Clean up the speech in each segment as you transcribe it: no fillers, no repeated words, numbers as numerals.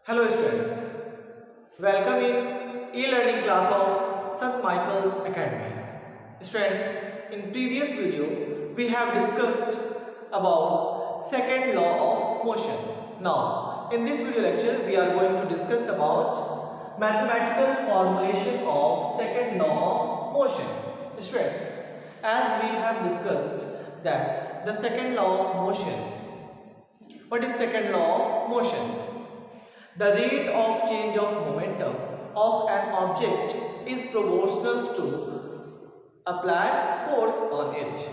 Hello students, welcome in e-learning class of St. Michael's Academy. Students, in previous video we have discussed about second law of motion. Now, in this video lecture we are going to discuss about mathematical formulation of second law of motion. Students, as we have discussed that the second law of motion. What is second law of motion? The rate of change of momentum of an object is proportional to applied force on it.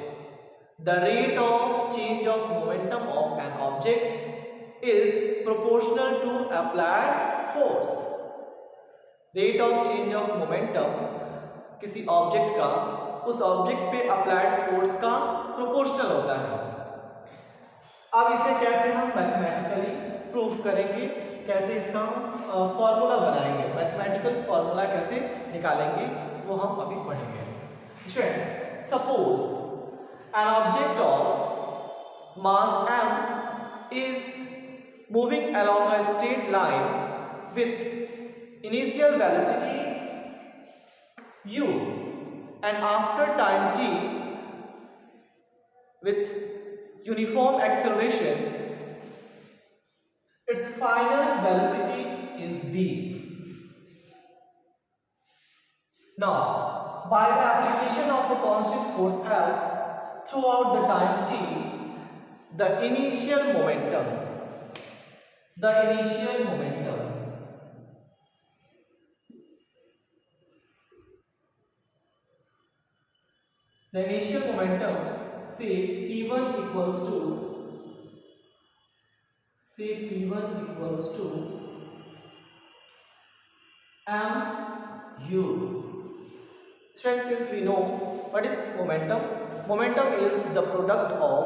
The rate of change of momentum of an object is proportional to applied force. Rate of change of momentum किसी object का उस object पे applied force का proportional होता है। अब इसे कैसे हम मैथमेटिकली प्रूफ करेंगे, कैसे इसका फॉर्मूला बनाएंगे, मैथमेटिकल फॉर्मूला कैसे निकालेंगे वो हम अभी पढ़ेंगे। Students, suppose an object of mass m is moving along a straight line with initial velocity u and after time t with uniform acceleration, its final velocity is v. Now, by the application of a constant force F throughout the time t, the initial momentum say P1 equals to mu. Friends, since we know what is momentum is the product of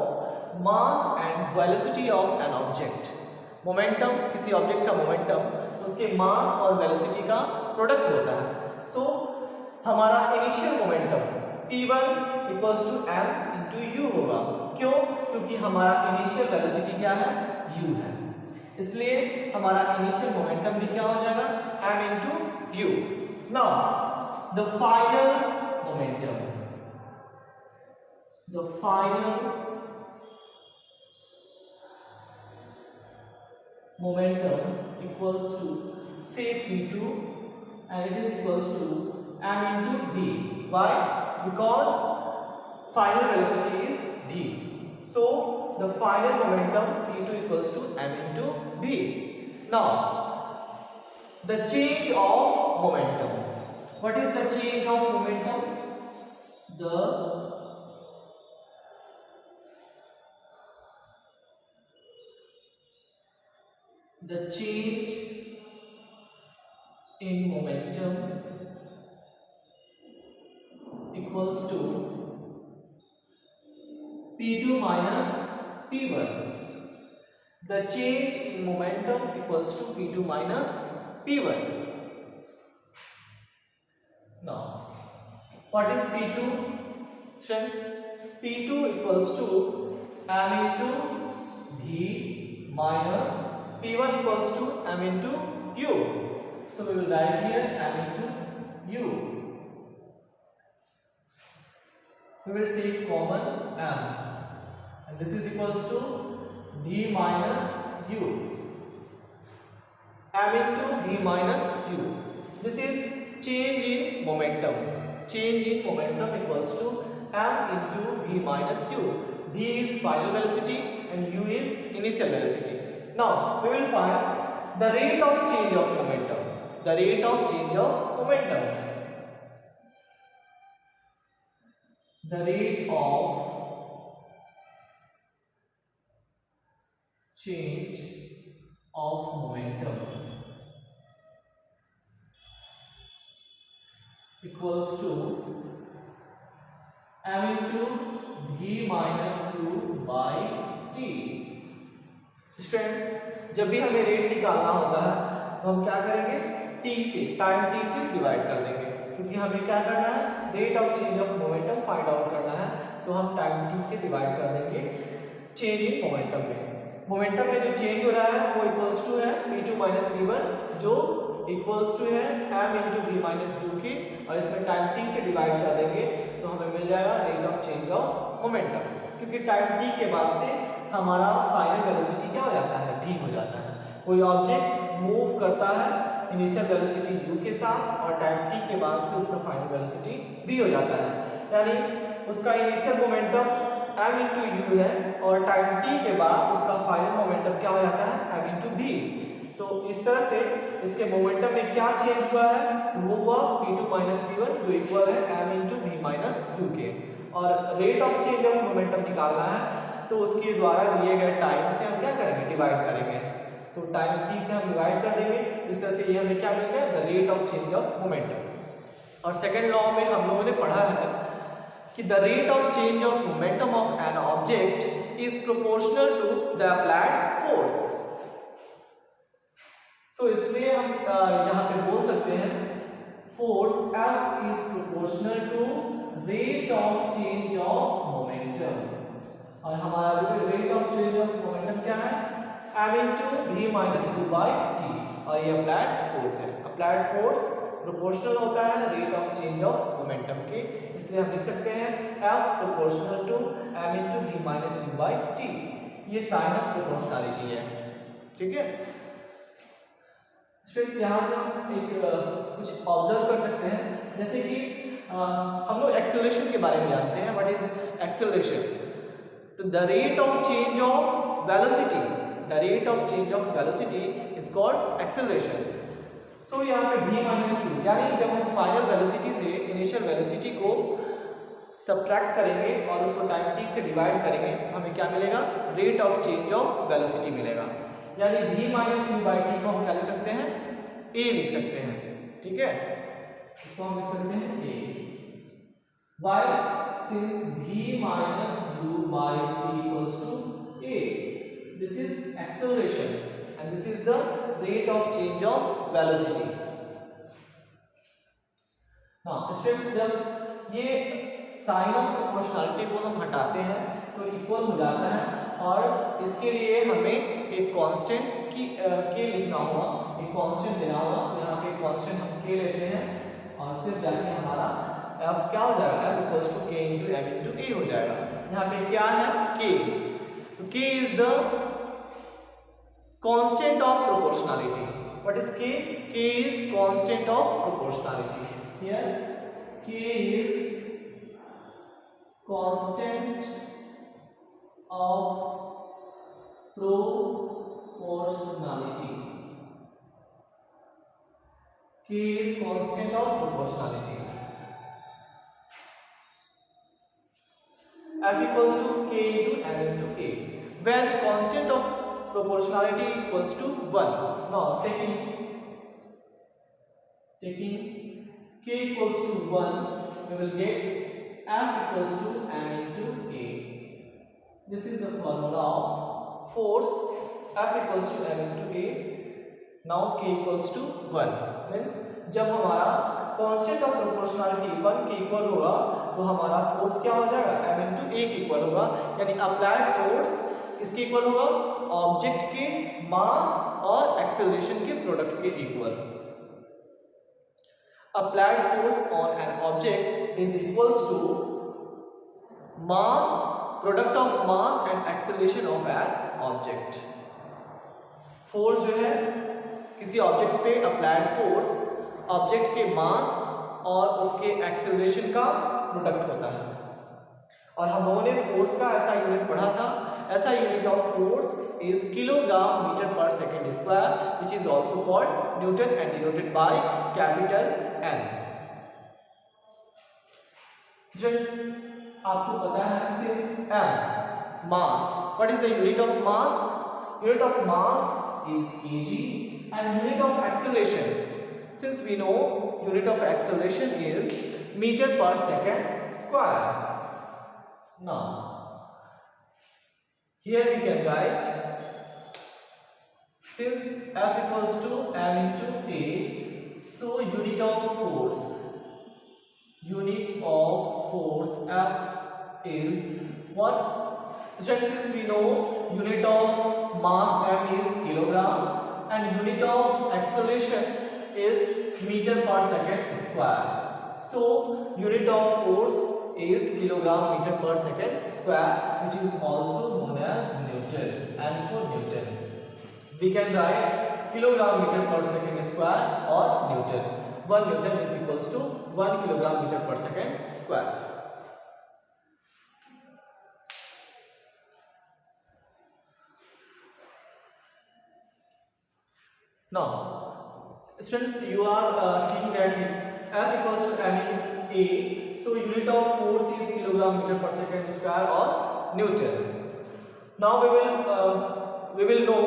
mass and velocity of an object. Momentum किसी object का momentum उसके मास और velocity का product होता है। So हमारा initial momentum P1 equals to m into u होगा। क्यों? क्योंकि हमारा इनिशियल वेलोसिटी क्या है? u है, इसलिए हमारा इनिशियल मोमेंटम भी क्या हो जाएगा? m into you. Now the final momentum equals to say P2 and it is equals to m into v. Why? Because final velocity is v. So the final momentum P2 equals to m into v. Now the change of momentum. What is the change of momentum? The change in momentum equals to P2 minus P1. The change in momentum equals to P2 minus P1. Now, what is P2? Friends, P2 equals to m into v minus P1 equals to m into u. So we will write here m into u. We will take common m and this is equals to v minus u. M into v minus u. This is change in momentum. Change in momentum equals to m into v minus u. V is final velocity and u is initial velocity. Now we will find the rate of change of momentum. The rate of change of momentum. The rate of change of momentum equals to m into v minus u by t. Students, जब भी हमें rate निकालना होता है तो हम क्या करेंगे? टाइम टी से डिवाइड कर देंगे, क्योंकि हमें क्या करना है? Rate of change of momentum find out करना है। सो हम टाइम टी से डिवाइड कर देंगे चेंज इन मोमेंटम में। मोमेंटम में जो चेंज हो रहा है वो इक्वल्स टू है v2 माइनस v1, जो इक्वल्स टू है m into v minus two की, और इसमें टाइम t से डिवाइड कर देंगे तो हमें मिल जाएगा rate of change of momentum, क्योंकि टाइम t के बाद से हमारा फाइनल वेलोसिटी क्या हो जाता है, v हो जाता है। कोई ऑब्जेक्ट मूव करता है इनिशियल वेलोसिटी u के साथ और टाइम t के बाद से उसका फाइनल वेलोसिटी v हो जाता है, यानी उसका initial momentum m into you है और टाइम t के बाद उसका फाइनल मोमेंटम क्या हो जाता है, m इंटू v। तो इस तरह से इसके मोमेंटम में क्या चेंज हुआ है, वो हुआ v2 माइनस v1 जो इक्वल है m इंटू v माइनस 2 के, और rate of change of momentum निकालना है तो उसके द्वारा दिए गए टाइम से हम क्या करेंगे, डिवाइड करेंगे। तो टाइम t से हम डिवाइड कर देंगे, इस तरह से ये हमें क्या मिल गया, the rate of change of momentum. और सेकंड लॉ में हम लोगों ने पढ़ा है कि the rate of change of momentum of an object is proportional to the applied force. So इसलिए हम यहाँ पे बोल सकते हैं force F is proportional to rate of change of momentum, और हमारा rate of change of momentum क्या है, m into v minus 2 by t, और ये अप्लाइड फोर्स है। अप्लाइड फोर्स प्रोपोर्शनल होता है rate of change of momentum के, इसलिए हम लिख सकते हैं F proportional to m into v minus 2 by t. ये साइन ऑफ प्रोपोर्शनलिटी है, ठीक है स्टूडेंट्स। यहाँ से हम एक कुछ ऑब्जर्व कर सकते हैं, जैसे कि हम लोग एक्सेलरेशन के बारे में जानते हैं, व्हाट इज एक्सेलरेशन। तो the rate of change of velocity, the rate of change of velocity is called acceleration. So यहाँ पे v माइनस 2, यानी जब हम फाइनल वेलोसिटी से इनिशियल वेलोसिटी को सब्ट्रैक्ट करेंगे और उसको टाइम t से डिवाइड करेंगे, हमें क्या मिलेगा, rate of change of velocity मिलेगा। यानी v minus u by T को हम क्या लिख सकते हैं, a लिख सकते हैं, ठीक है, इसको हम लिख सकते हैं a। Why? Since v minus u by t equals to a, this is acceleration and this is the rate of change of velocity. Now, students, जब ये साइन ऑफ प्रोपोर्शनलिटी को हम हटाते हैं तो इक्वल हो जाता है, और इसके लिए हमें एक कांस्टेंट के लिखना होगा, एक कांस्टेंट देना होगा। तो यहाँ पे कांस्टेंट हम k लेते हैं और फिर जाके हमारा f क्या हो जाएगा, f equals to k into m into a हो जाएगा। यहाँ पे क्या है, k, तो k is the constant of proportionality. What is k? k is constant of proportionality. Here k is constant of proportionality. K is constant of proportionality. F equals to K into M into A. When constant of proportionality equals to 1. Now taking K equals to 1, we will get F equals to M into A. This is the formula of force F equals to m into a. Now k equals to 1. Means जब हमारा constant of proportionality 1 के equal होगा तो हमारा force क्या हो जाएगा, m into a के इक्वल होगा, यानी अप्लाइड फोर्स इसके इक्वल होगा ऑब्जेक्ट के मास और एक्सेलरेशन के प्रोडक्ट के equal. Applied force on an object is equals to mass, product of mass and acceleration of an object. Force जो है किसी ऑब्जेक्ट पे अप्लाइड फोर्स ऑब्जेक्ट के मास और उसके एक्सेलरेशन का प्रोडक्ट होता है। और हम लोगों ने फोर्स का ऐसा यूनिट पढ़ा था, ऐसा unit of force is kilogram metre per second square, which is also called newton and denoted by capital N। आपको पता है since m mass, what is the unit of mass? Unit of mass is kg and unit of acceleration, since we know unit of acceleration is meter per second square. Now here we can write, since F equals to m into a, so unit of force F is what? Since we know unit of mass m is kilogram and unit of acceleration is meter per second square. So unit of force is kilogram meter per second square, which is also known as Newton. And for Newton, we can write kilogram meter per second square or Newton. 1 Newton is equals to 1 kilogram meter per second square. Now, students, you are seeing that F equals to m into A. So unit of force is kilogram meter per second square or Newton. Now we will know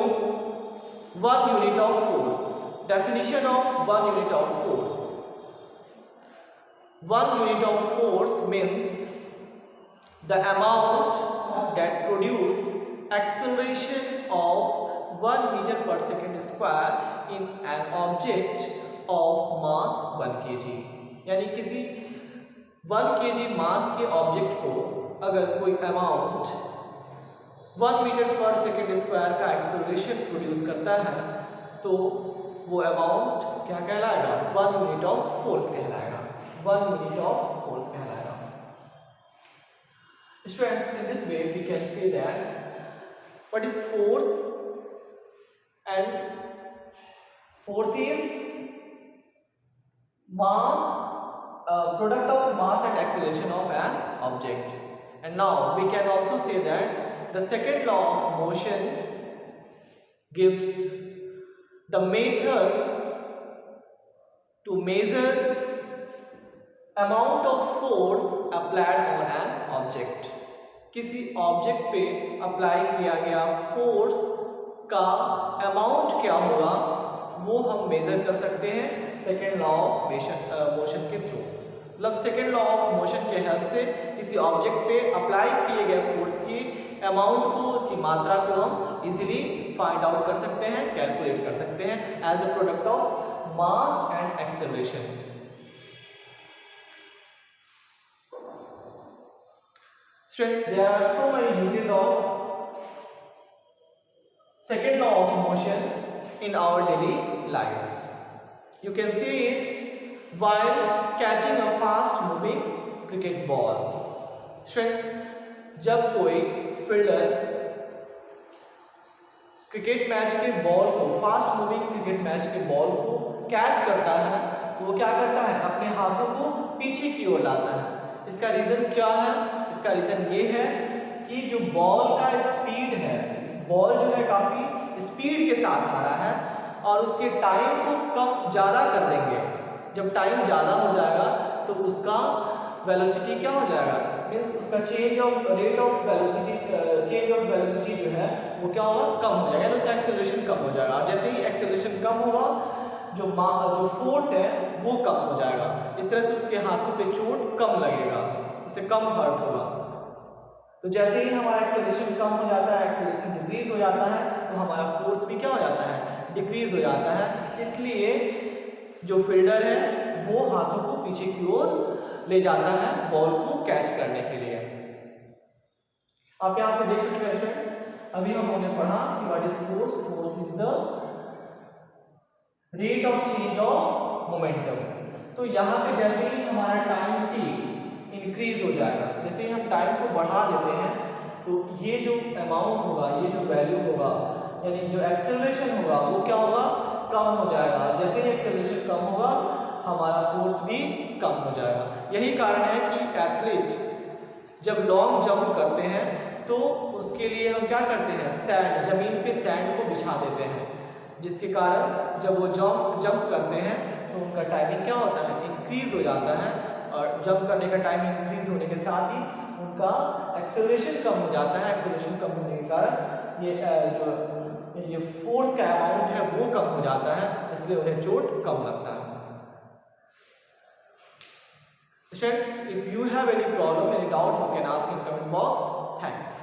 1 unit of force. Definition of 1 unit of force. 1 unit of force means the amount that produce acceleration of 1 meter per second square in an object of mass 1 kg. यानी किसी 1 kg मास के object को अगर कोई amount 1 metre per second square का acceleration produce करता है तो वो अमाउंट क्या कहलाएगा? 1 यूनिट ऑफ फोर्स कहलाएगा. 1 यूनिट ऑफ फोर्स कहलाएगा. Students, in this way we can say that what is force? And force is mass, product of mass and acceleration of an object. And now we can also say that the second law of motion gives the method to measure amount of force applied on an object. किसी object पे apply किया गया force का amount क्या होगा वो हम major कर सकते हैं सेकेंड लॉ ऑफ मोशन के थ्रू. मतलब सेकेंड लॉ ऑफ मोशन के हेल्प से किसी ऑब्जेक्ट पे अप्लाई किए गए फोर्स की अमाउंट को, उसकी मात्रा को हम इजीली फाइंड आउट कर सकते हैं, कैलकुलेट कर सकते हैं as a product of mass and acceleration. Students, there are so many uses of second law of motion in our daily life. You can see it while catching a fast moving cricket ball. Students, जब कोई fielder cricket match के ball को, fast moving cricket match के ball को catch करता है तो वो क्या करता है? अपने हाथों को पीछे की ओर लाता है. इसका रीजन क्या है? इसका रीजन ये है कि जो बॉल का स्पीड है, बॉल जो है काफी स्पीड के साथ आ रहा है और उसके टाइम को कम ज़्यादा कर देंगे. जब टाइम ज़्यादा हो जाएगा तो उसका वेलोसिटी क्या हो जाएगा? मीन्स उसका change of rate of velocity, change of velocity जो है वो क्या होगा? कम हो जाएगा. उसका एक्सेलरेशन कम हो जाएगा. और जैसे ही एक्सेलरेशन कम होगा जो फोर्स है वो कम हो जाएगा. इस तरह से उसके हाथों पे चोट कम लगेगा, उसे कम हर्ट होगा. तो जैसे ही हमारा एक्सेलरेशन कम हो जाता है, एक्सेलरेशन डिक्रीज हो जाता है तो हमारा फोर्स भी क्या हो जाता है? डिक्रीज हो जाता है. इसलिए जो फील्डर है वो हाथों को पीछे की ओर ले जाता है बॉल को कैच करने के लिए. आप यहां से देख सकते हैं स्टूडेंट्स, अभी हमने पढ़ा कि what is force. Force is the rate of change of momentum. तो यहाँ पे जैसे ही हमारा टाइम टी इंक्रीज हो जाएगा, जैसे ही हम टाइम को बढ़ा देते हैं तो ये जो अमाउंट होगा, ये जो वैल्यू होगा, यानी जो एक्सेलरेशन होगा वो क्या होगा? कम हो जाएगा. जैसे ही एक्सेलरेशन कम होगा हमारा फोर्स भी कम हो जाएगा. यही कारण है कि एथलीट जब लॉन्ग जंप करते हैं तो उसके लिए हम क्या करते हैं? सैंड, जमीन पे सैंड को बिछा देते हैं, जिसके कारण जब वो जंप करते हैं तो उनका टाइमिंग क्या होता है? इंक्रीज हो जाता है. और जंप करने का टाइम इंक्रीज होने के साथ ही उनका एक्सेलरेशन कम हो जाता है. एक्सेलरेशन कम होने के कारण ये फोर्स का अमाउंट है वो कम हो जाता है, इसलिए उन्हें चोट कम लगता है. Friends, if you have any problem, any doubt, you can ask in comment box. Thanks.